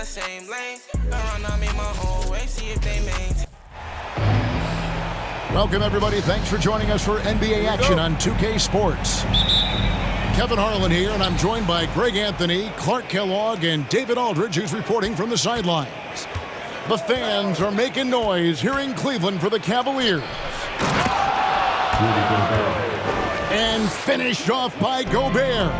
that same lane. Around I made my own way, see if they maintain. Welcome, everybody. Thanks for joining us for NBA action on 2K Sports. Kevin Harlan here, and I'm joined by Greg Anthony, Clark Kellogg, and David Aldridge, who's reporting from the sidelines. The fans are making noise here in Cleveland for the Cavaliers. And finished off by Gobert.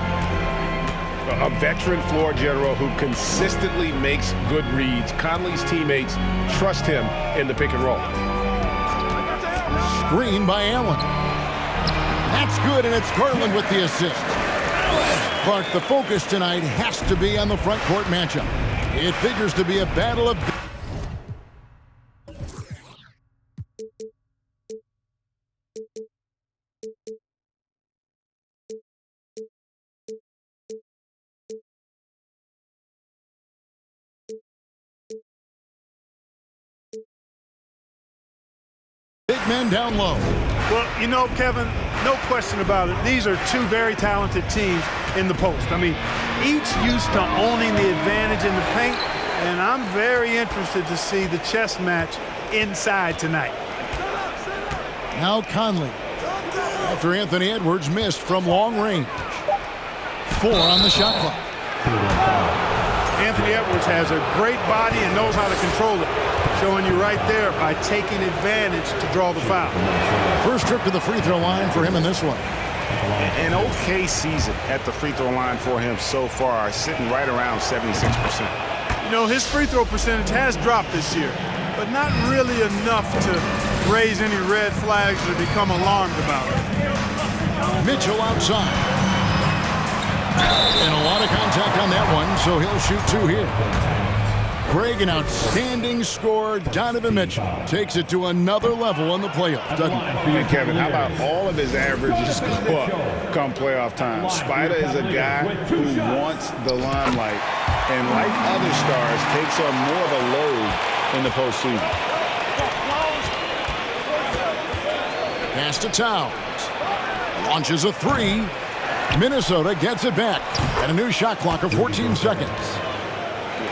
A veteran floor general who consistently makes good reads. Conley's teammates trust him in the pick and roll. Screen by Allen. That's good, and it's Garland with the assist. Clark, the focus tonight has to be on the front court matchup. It figures to be a battle of... big men down low. Well, you know, Kevin, no question about it. These are two very talented teams in the post. I mean, each used to owning the advantage in the paint, and I'm very interested to see the chess match inside tonight. Now Conley. After Anthony Edwards missed from long range. 4 on the shot clock. Anthony Edwards has a great body and knows how to control it. Showing you right there by taking advantage to draw the foul. First trip to the free throw line for him in this one. An okay season at the free throw line for him so far, sitting right around 76%. You know, his free throw percentage has dropped this year, but not really enough to raise any red flags or become alarmed about it. Mitchell outside. And a lot of contact on that one, so he'll shoot 2 here. Greg, an outstanding scorer. Donovan Mitchell takes it to another level in the playoffs, doesn't he? And Kevin, how about all of his averages go up come playoff time? Spider is a guy who wants the limelight, and like other stars, takes on more of a load in the postseason. Pass to Towns. Launches a 3. Minnesota gets it back. And a new shot clock of 14 seconds.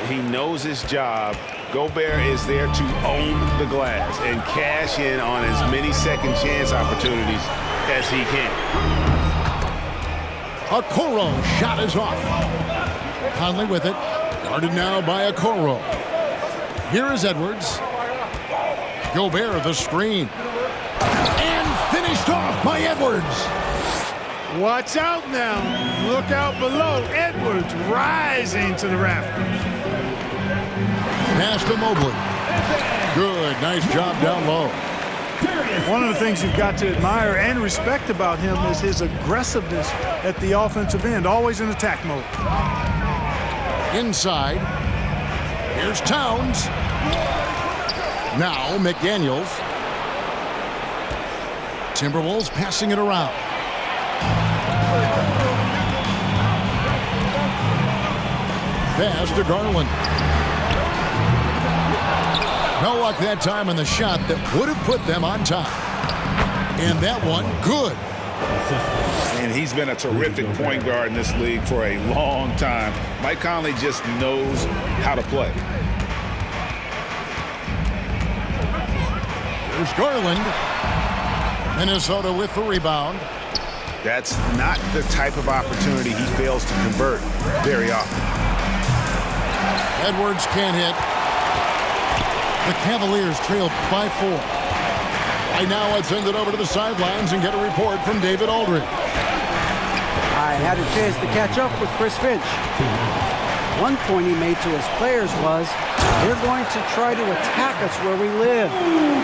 He knows his job. Gobert is there to own the glass and cash in on as many second chance opportunities as he can. Okoro shot is off. Conley with it. Guarded now by Okoro. Here is Edwards. Gobert the screen. And finished off by Edwards. Watch out now. Look out below. Edwards rising to the rafters. Pass to Mobley. Good. Nice job down low. One of the things you've got to admire and respect about him is his aggressiveness at the offensive end, always in attack mode. Inside. Here's Towns. Now McDaniels. Timberwolves passing it around. Pass to Garland. No luck that time on the shot that would have put them on top. And that one, good. And he's been a terrific point guard in this league for a long time. Mike Conley just knows how to play. There's Garland. Minnesota with the rebound. That's not the type of opportunity he fails to convert very often. Edwards can't hit. The Cavaliers trail by 4. Right now, let's send it over to the sidelines and get a report from David Aldridge. I had a chance to catch up with Chris Finch. One point he made to his players was, they're going to try to attack us where we live.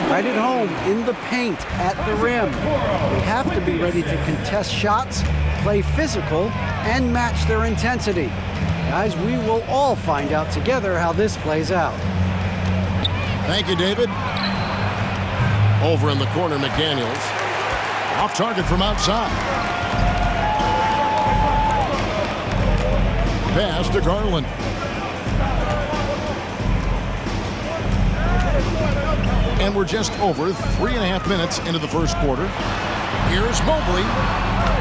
Right at home, in the paint, at the rim. We have to be ready to contest shots, play physical, and match their intensity. Guys, we will all find out together how this plays out. Thank you, David. Over in the corner, McDaniels. Off target from outside. Pass to Garland. And we're just over 3.5 minutes into the first quarter. Here's Mobley.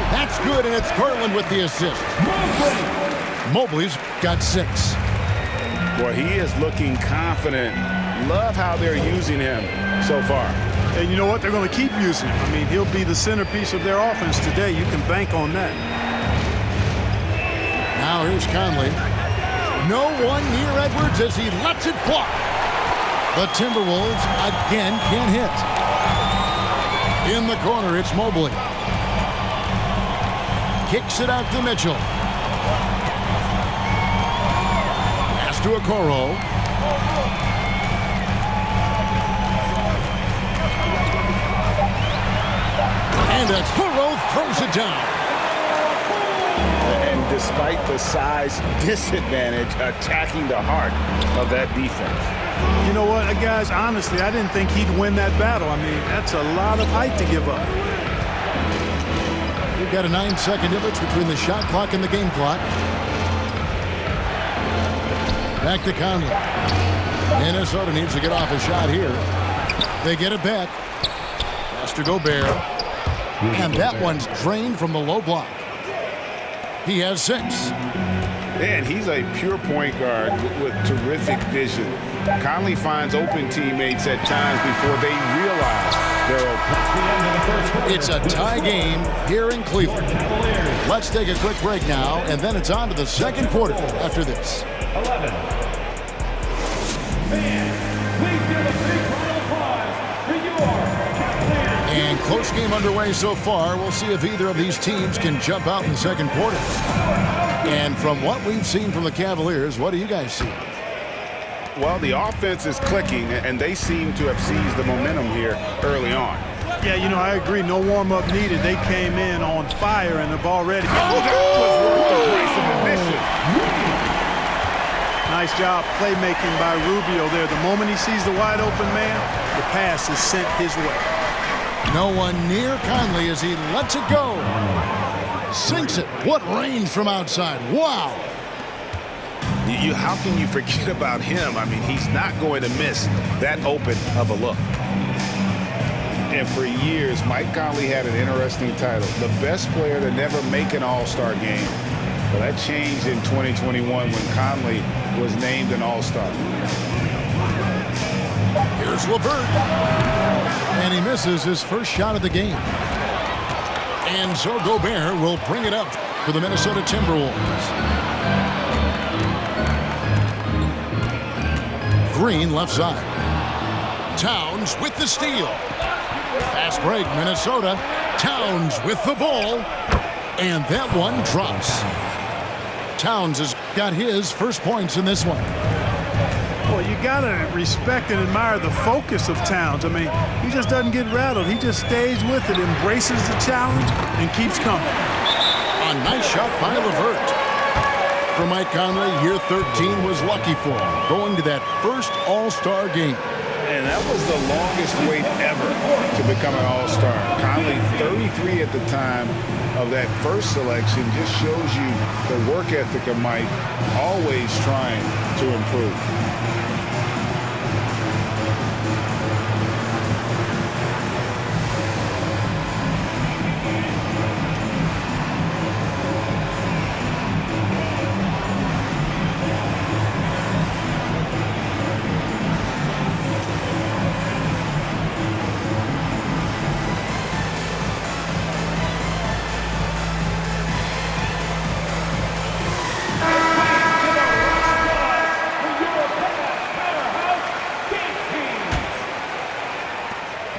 That's good, and it's Garland with the assist. Mobley's got 6. Boy, he is looking confident. Love how they're using him so far. And you know what? They're going to keep using him. I mean, he'll be the centerpiece of their offense today. You can bank on that. Now here's Conley. No one near Edwards as he lets it fly. The Timberwolves again can't hit. In the corner, it's Mobley. Kicks it out to Mitchell. Pass to Okoro. And Okoro throws it down. And despite the size disadvantage, attacking the heart of that defense. You know what, guys? Honestly, I didn't think he'd win that battle. I mean, that's a lot of height to give up. We've got a 9-second difference between the shot clock and the game clock. Back to Conley. Minnesota needs to get off a shot here. They get it back. Pass to Gobert. And that one's drained from the low block. He has 6. Man, he's a pure point guard with terrific vision. Conley finds open teammates at times before they realize they're open. It's a tie game here in Cleveland. Let's take a quick break now, and then it's on to the second quarter after this. 11. Fans, please give a big round of applause for your Cavaliers. And close game underway so far. We'll see if either of these teams can jump out in the second quarter. And from what we've seen from the Cavaliers, what do you guys see? Well, the offense is clicking, and they seem to have seized the momentum here early on. Yeah, you know, I agree. No warm-up needed. They came in on fire and have already... Oh, that was worth the price of admission. Nice job playmaking by Rubio there. The moment he sees the wide-open man, the pass is sent his way. No one near Conley as he lets it go. Sinks it. What range from outside. Wow. How can you forget about him? I mean, he's not going to miss that open of a look. And for years, Mike Conley had an interesting title. The best player to never make an all-star game. Well, that changed in 2021 when Conley was named an all-star. Here's LeVert. And he misses his first shot of the game. And so Gobert will bring it up for the Minnesota Timberwolves. Green left side. Towns with the steal. Fast break, Minnesota. Towns with the ball. And that one drops. Towns has got his first points in this one. Well, you got to respect and admire the focus of Towns. I mean, he just doesn't get rattled. He just stays with it, embraces the challenge, and keeps coming. A nice shot by LeVert. For Mike Conley, year 13 was lucky for him, going to that first All-Star game. And that was the longest wait ever to become an All-Star. Conley, 33 at the time of that first selection, just shows you the work ethic of Mike, always trying to improve.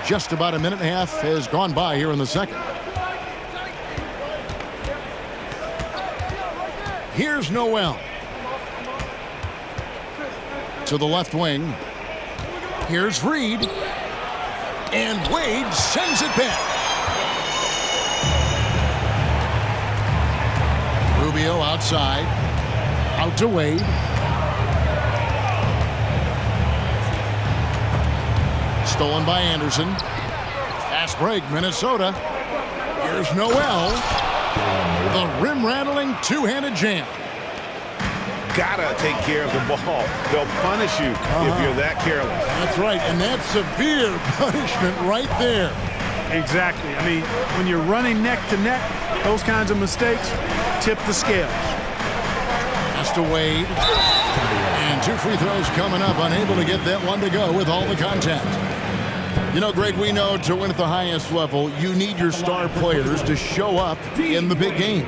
Just about a minute and a half has gone by here in the second. Here's Noel. To the left wing. Here's Reed. And Wade sends it back. Rubio outside. Out to Wade. Stolen by Anderson. Fast break, Minnesota. Here's Noel. The rim-rattling two-handed jam. Gotta take care of the ball. They'll punish you if you're that careless. That's right, and that's severe punishment right there. Exactly. I mean, when you're running neck to neck, those kinds of mistakes tip the scales. Pass to Wade. And 2 free throws coming up. Unable to get that one to go with all the contact. You know, Greg, we know to win at the highest level, you need your star players to show up in the big games.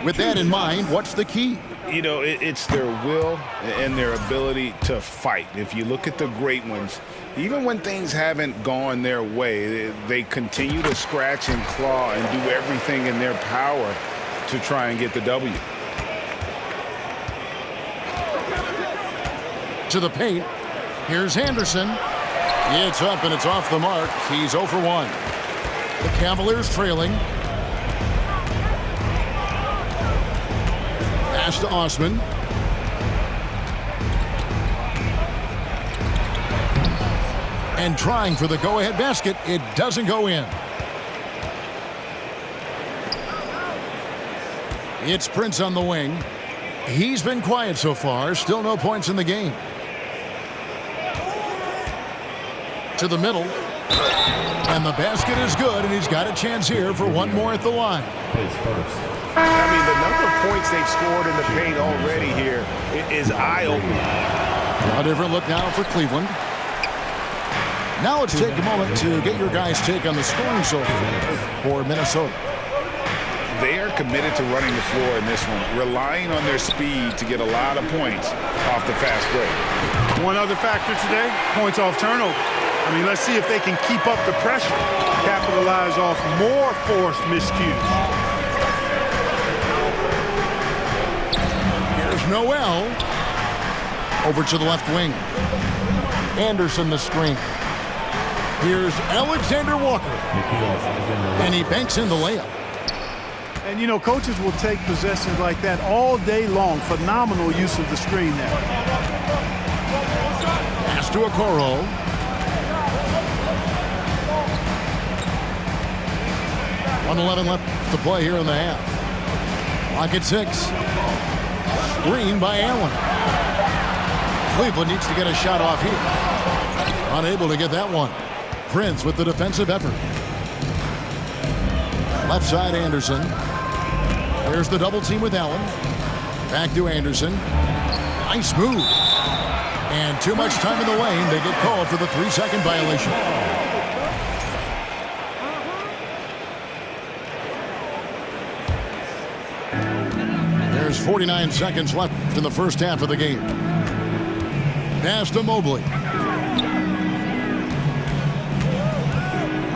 With that in mind, what's the key? You know, it's their will and their ability to fight. If you look at the great ones, even when things haven't gone their way, they continue to scratch and claw and do everything in their power to try and get the W. To the paint. Here's Anderson. It's up and it's off the mark. He's 0 for 1. The Cavaliers trailing. Pass to Osman. And trying for the go-ahead basket. It doesn't go in. It's Prince on the wing. He's been quiet so far. Still no points in the game. To the middle. And the basket is good, and he's got a chance here for one more at the line. I mean, the number of points they've scored in the paint already here is eye-opening. A different look now for Cleveland. Now let's take a moment to get your guys' take on the scoring so far for Minnesota. They are committed to running the floor in this one, relying on their speed to get a lot of points off the fast break. One other factor today, points off turnover. I mean, let's see if they can keep up the pressure, capitalize off more forced miscues. Here's Noel. Over to the left wing. Anderson the screen. Here's Alexander Walker. And he banks in the layup. And, you know, coaches will take possessions like that all day long. Phenomenal use of the screen there. Pass to Okoro. 1:11 left to play here in the half. Clock at 6. Screen by Allen. Cleveland needs to get a shot off here. Unable to get that one. Prince with the defensive effort. Left side Anderson. There's the double team with Allen. Back to Anderson. Nice move. And too much time in the lane. They get called for the 3-second violation. There's 49 seconds left in the first half of the game. Pass to Mobley.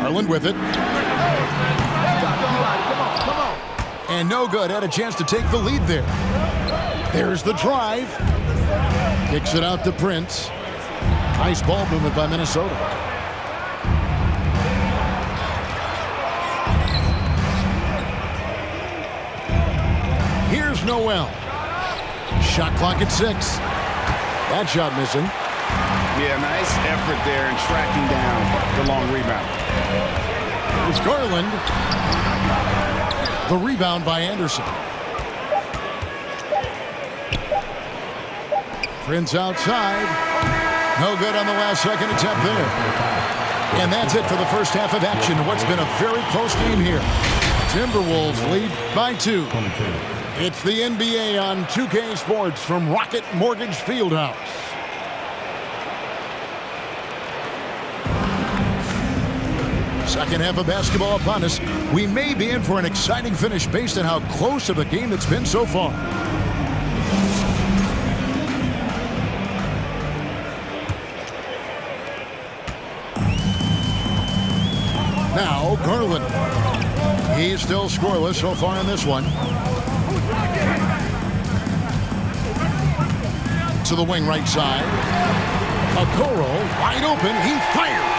Garland with it. And no good. Had a chance to take the lead there. There's the drive. Kicks it out to Prince. Nice ball movement by Minnesota. Here's Noel. Shot clock at 6. That shot missing. Yeah, nice effort there in tracking down the long rebound. It's Garland. The rebound by Anderson. Prince outside. No good on the last second attempt there. And that's it for the first half of action. What's been a very close game here. Timberwolves lead by 2. It's the NBA on 2K Sports from Rocket Mortgage Fieldhouse. Second half of basketball upon us. We may be in for an exciting finish based on how close of a game it's been so far. Now Garland. He's still scoreless so far in this one. To the wing right side. Okoro wide open. He fires.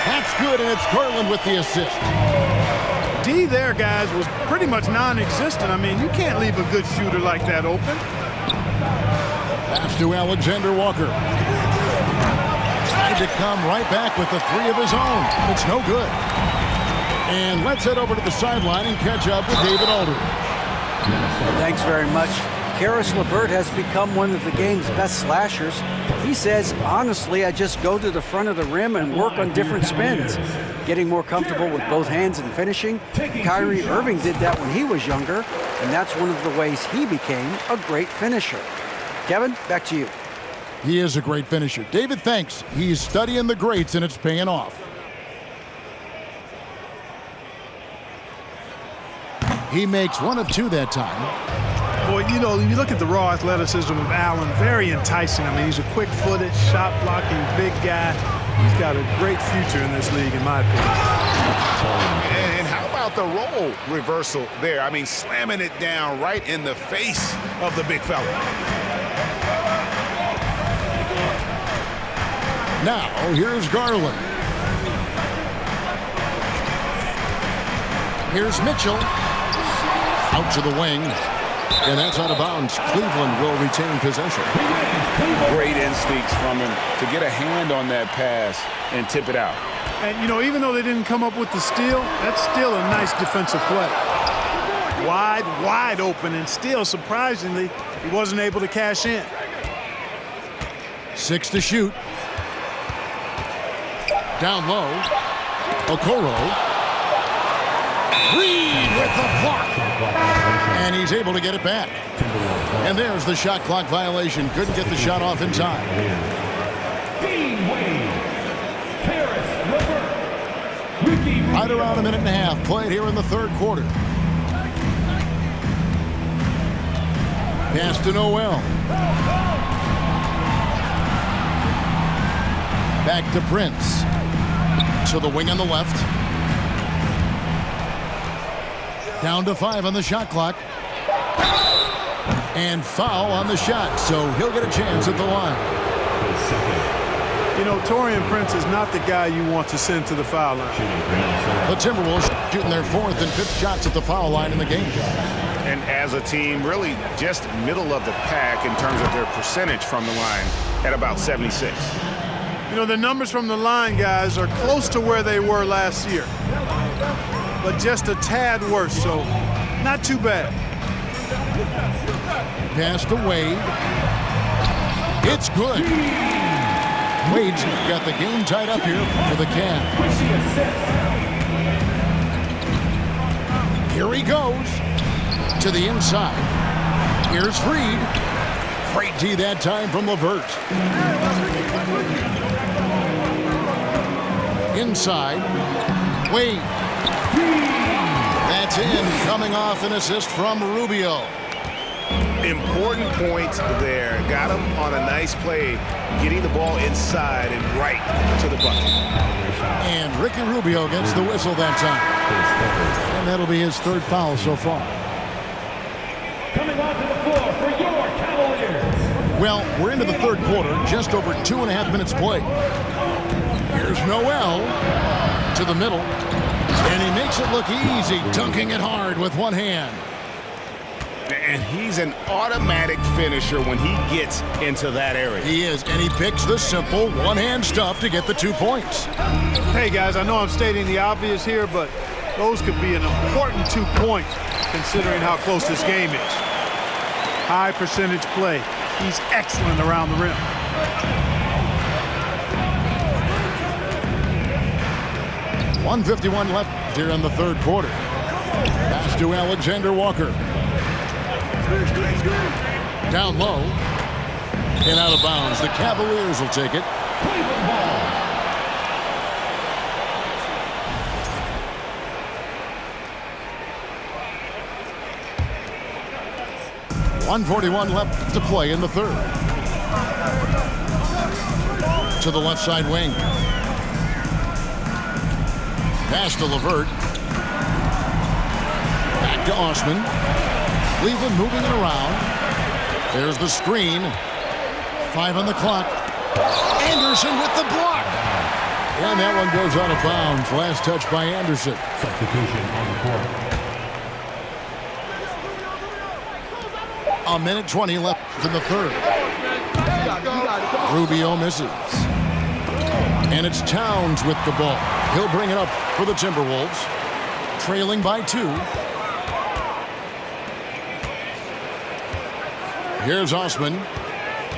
That's good, and it's Garland with the assist. D there, guys, was pretty much non-existent. I mean, you can't leave a good shooter like that open. Pass to Alexander Walker. Tried to come right back with the 3 of his own. It's no good. And let's head over to the sideline and catch up with David Aldridge. Thanks very much. Karis LeVert has become one of the game's best slashers. He says, honestly, I just go to the front of the rim and work on different spins. Getting more comfortable with both hands and finishing. Kyrie Irving did that when he was younger, and that's one of the ways he became a great finisher. Kevin, back to you. He is a great finisher. David, thanks. He's studying the greats, and it's paying off. He makes 1 of 2 that time. Boy, you know, you look at the raw athleticism of Allen, very enticing. I mean, he's a quick-footed, shot-blocking, big guy. He's got a great future in this league, in my opinion. And how about the role reversal there? I mean, slamming it down right in the face of the big fella. Now, here's Garland. Here's Mitchell. Out to the wing. And that's out of bounds. Cleveland will retain possession. Great instincts from him to get a hand on that pass and tip it out. And, you know, even though they didn't come up with the steal, that's still a nice defensive play. Wide open, and still, surprisingly, he wasn't able to cash in. 6 to shoot. Down low. Okoro. Reed with the block. And he's able to get it back. And there's the shot clock violation. Couldn't get the shot off in time. Right around a minute and a half played here in the third quarter. Pass to Noel. Back to Prince. To the wing on the left. Down to 5 on the shot clock. And foul on the shot, so he'll get a chance at the line. You know, Taurean Prince is not the guy you want to send to the foul line. The Timberwolves shooting their 4th and 5th shots at the foul line in the game. And as a team, really just middle of the pack in terms of their percentage from the line at about 76. You know, the numbers from the line, guys, are close to where they were last year. But just a tad worse, so not too bad. Pass to Wade. It's good. Wade's got the game tied up here for the Cavs. Here he goes to the inside. Here's Reed. Great D that time from LeVert. Inside. Wade. That's in, coming off an assist from Rubio. Important point there. Got him on a nice play, getting the ball inside and right to the bucket. And Ricky Rubio gets the whistle that time. And that'll be his 3rd foul so far. Coming onto the floor for your Cavaliers. Well, we're into the third quarter, just over 2.5 minutes played. Here's Noel to the middle. And he makes it look easy, dunking it hard with one hand. And he's an automatic finisher when he gets into that area. He is, and he picks the simple one-hand stuff to get the 2 points. Hey, guys, I know I'm stating the obvious here, but those could be an important 2 points considering how close this game is. High percentage play. He's excellent around the rim. .151 left here in the third quarter. Pass to Alexander Walker. Down low. And out of bounds. The Cavaliers will take it. 1:41 left to play in the third. To the left side wing. Pass to LeVert. Back to Osman. Cleveland moving it around. There's the screen. 5 on the clock. Anderson with the block. And that one goes out of bounds. Last touch by Anderson. Substitution on the court. 1:20 left in the third. Rubio misses. And it's Towns with the ball. He'll bring it up for the Timberwolves. Trailing by 2. Here's Osman.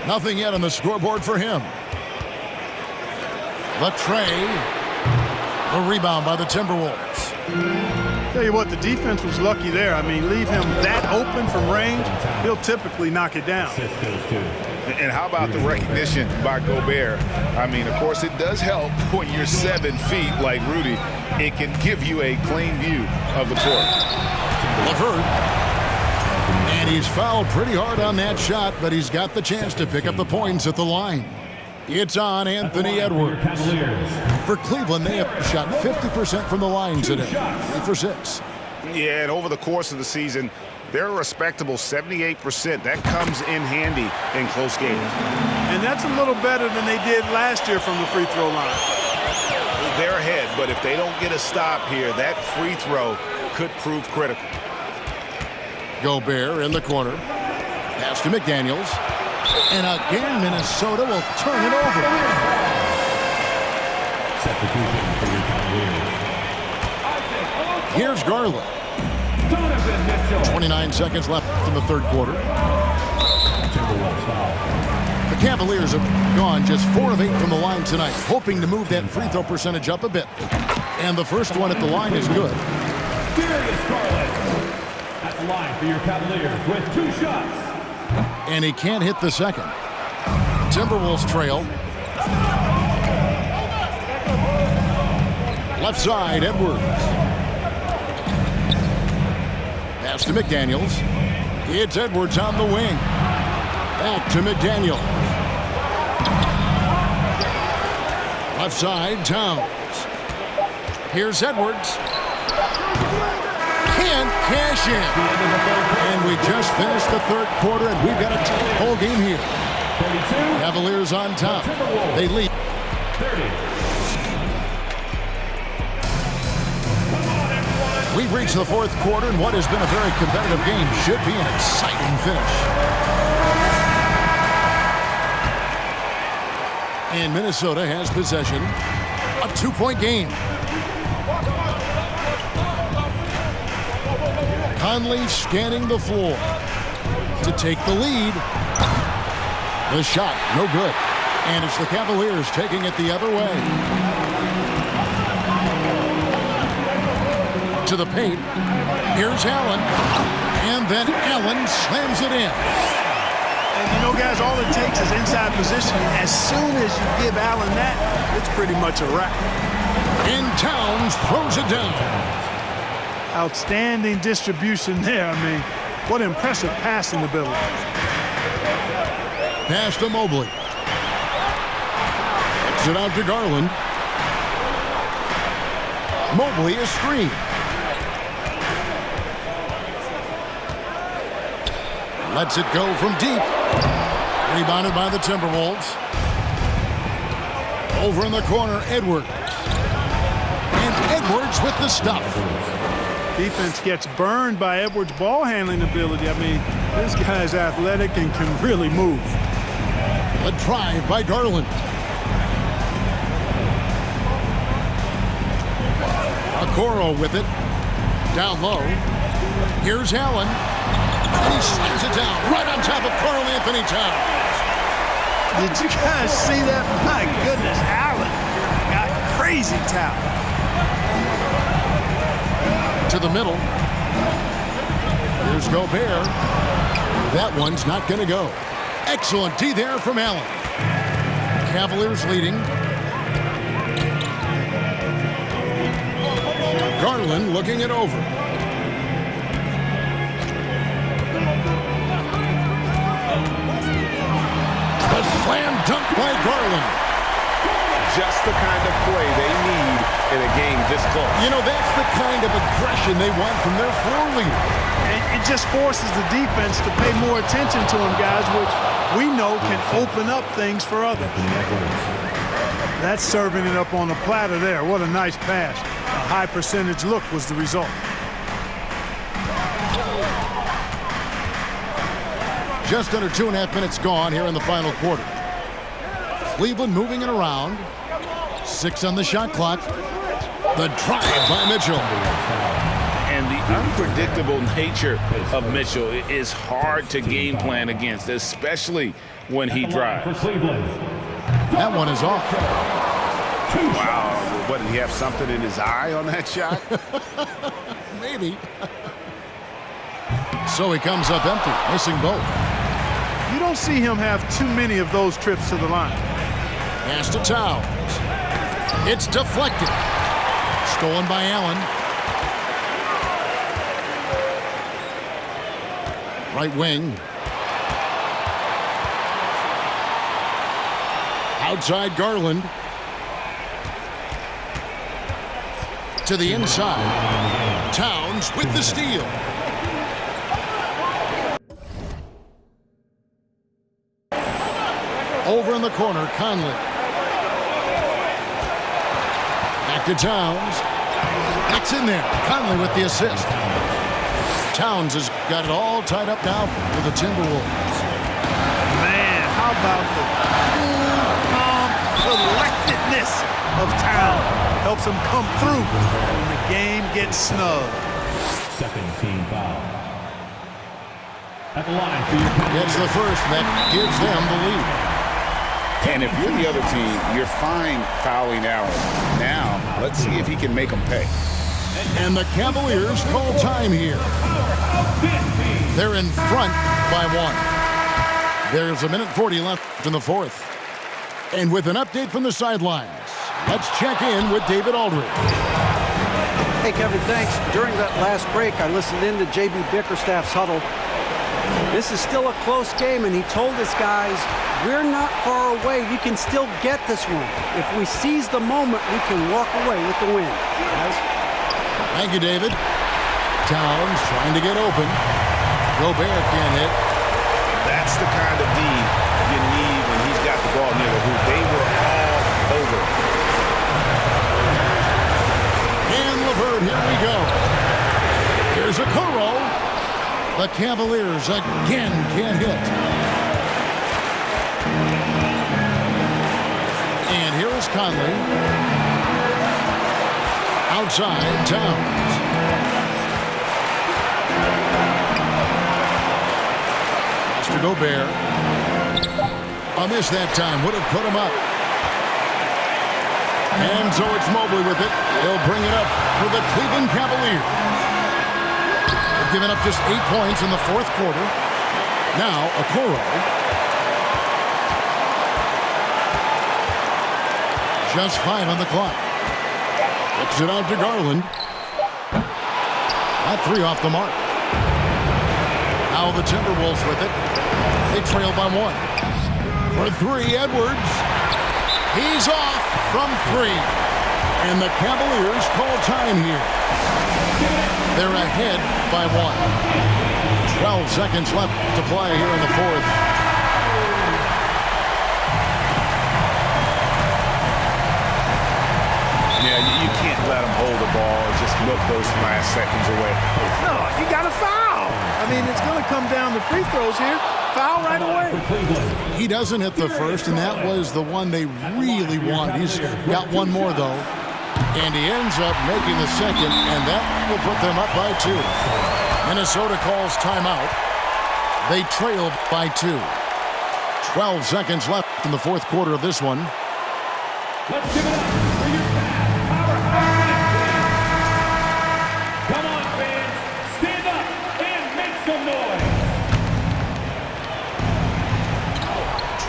Nothing yet on the scoreboard for him. The tray. The rebound by the Timberwolves. Tell you what, the defense was lucky there. I mean, leave him that open from range, he'll typically knock it down. And how about the recognition by Gobert? I mean, of course, it does help when you're 7 feet like Rudy. It can give you a clean view of the court. LeVert. And he's fouled pretty hard on that shot, but he's got the chance to pick up the points at the line. It's on Anthony Edwards. For Cleveland, they have shot 50% from the line today. 3 for 6. Yeah, and over the course of the season, they're a respectable 78%. That comes in handy in close games. And that's a little better than they did last year from the free throw line. They're ahead, but if they don't get a stop here, that free throw could prove critical. Gobert in the corner. Pass to McDaniels. And again, Minnesota will turn it over. Here's Garland. 29 seconds left in the third quarter. The Cavaliers have gone just 4 of 8 from the line tonight, hoping to move that free throw percentage up a bit. And the first one at the line is good. Darius Garland at the line for your Cavaliers with 2 shots. And he can't hit the second. Timberwolves trail. Left side, Edwards. Pass to McDaniels. It's Edwards on the wing. Back to McDaniels. Left side, Towns. Here's Edwards. Can't cash in. And we just finished the third quarter, and we've got a tight ball game here. 32. Cavaliers on top. They lead. 30. We've reached the fourth quarter, and what has been a very competitive game should be an exciting finish. And Minnesota has possession. A 2-point game. Conley scanning the floor to take the lead. The shot, no good. And it's the Cavaliers taking it the other way. To the paint. Here's Allen. And then Allen slams it in. And you know, guys, all it takes is inside positioning. As soon as you give Allen that, it's pretty much a wrap. And Towns throws it down. Outstanding distribution there. I mean, what impressive passing ability. Pass to Mobley. Kicks it out to Garland. Mobley is screened. Lets it go from deep. Rebounded by the Timberwolves. Over in the corner, Edwards. And Edwards with the stuff. Defense gets burned by Edwards' ball handling ability. I mean, this guy's athletic and can really move. A drive by Garland. Okoro with it. Down low. Here's Allen. And he slams it down right on top of Karl Anthony Towns. Did you guys see that? My goodness, Allen got crazy talent. To the middle. Here's Gobert. That one's not going to go. Excellent D there from Allen. Cavaliers leading. Garland looking it over. The slam dunk by Garland. Just the kind of play they need in a game this close. You know, that's the kind of aggression they want from their floor leader. It just forces the defense to pay more attention to him, guys, which we know can open up things for others. That's serving it up on the platter there. What a nice pass. A high percentage look was the result. Just under 2.5 minutes gone here in the final quarter. Cleveland moving it around. 6 on the shot clock. The drive by Mitchell. And the unpredictable nature of Mitchell is hard to game plan against, especially when he drives. That one is off. Wow, what, did he have something in his eye on that shot? Maybe. So he comes up empty, missing both. You don't see him have too many of those trips to the line. Pass to Towns. It's deflected. Stolen by Allen. Right wing. Outside Garland. To the inside. Towns with the steal. Over in the corner, Conley. Back to Towns. It's in there. Conley with the assist. Towns has got it all tied up now for the Timberwolves. Man, how about the cool, calm collectedness of Town? Helps him come through when the game gets snug. Second team foul. At the line for your Cavaliers. Gets the first, that gives them the lead. And if you're the other team, you're fine fouling Allen. Now, let's see if he can make them pay. And the Cavaliers call time here. They're in front by 1. There's a minute 40 left in the fourth. And with an update from the sidelines, let's check in with David Aldridge. Hey, Kevin, thanks. During that last break, I listened in to J.B. Bickerstaff's huddle. This is still a close game, and he told his guys, we're not far away. We can still get this one. If we seize the moment, we can walk away with the win. Guys? Thank you, David. Towns trying to get open. Gobert can't hit. That's the kind of D you need when he's got the ball near the hoop. They were all over. And LeVert, here we go. Here's a Okoro. The Cavaliers again can't hit. And here is Conley. Outside, Towns. Mr. Gobert. A miss that time. Would have put him up. And so it's Mobley with it. He'll bring it up for the Cleveland Cavaliers. They've given up just 8 points in the fourth quarter. Now, Okoro. Just 5 on the clock. Kicks it out to Garland. That 3 off the mark. Now the Timberwolves with it. They trail by 1. For 3, Edwards. He's off from 3. And the Cavaliers call time here. They're ahead by 1. 12 seconds left to play here in the fourth. Yeah, you can't let them hold the ball and just milk those last seconds away. No, you got to foul. I mean, it's going to come down to free throws here. Foul right away. He doesn't hit the first, and that was the one they really wanted. He's got one more, though. And he ends up making the second, and that will put them up by 2. Minnesota calls timeout. They trail by 2. 12 seconds left in the fourth quarter of this one. Let's give it up for your powerhouse. Come on, fans. Stand up and make some noise.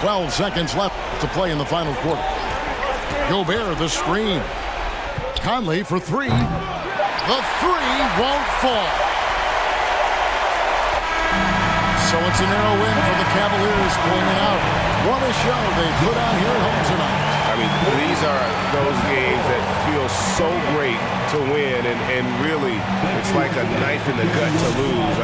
12 seconds left to play in the final quarter. Gobert, the screen. Conley for 3. The 3 won't fall. So it's a narrow win for the Cavaliers pulling it out. What a show they put on here at home tonight. I mean, these are those games that feel so great to win, and really, it's like a knife in the gut to lose.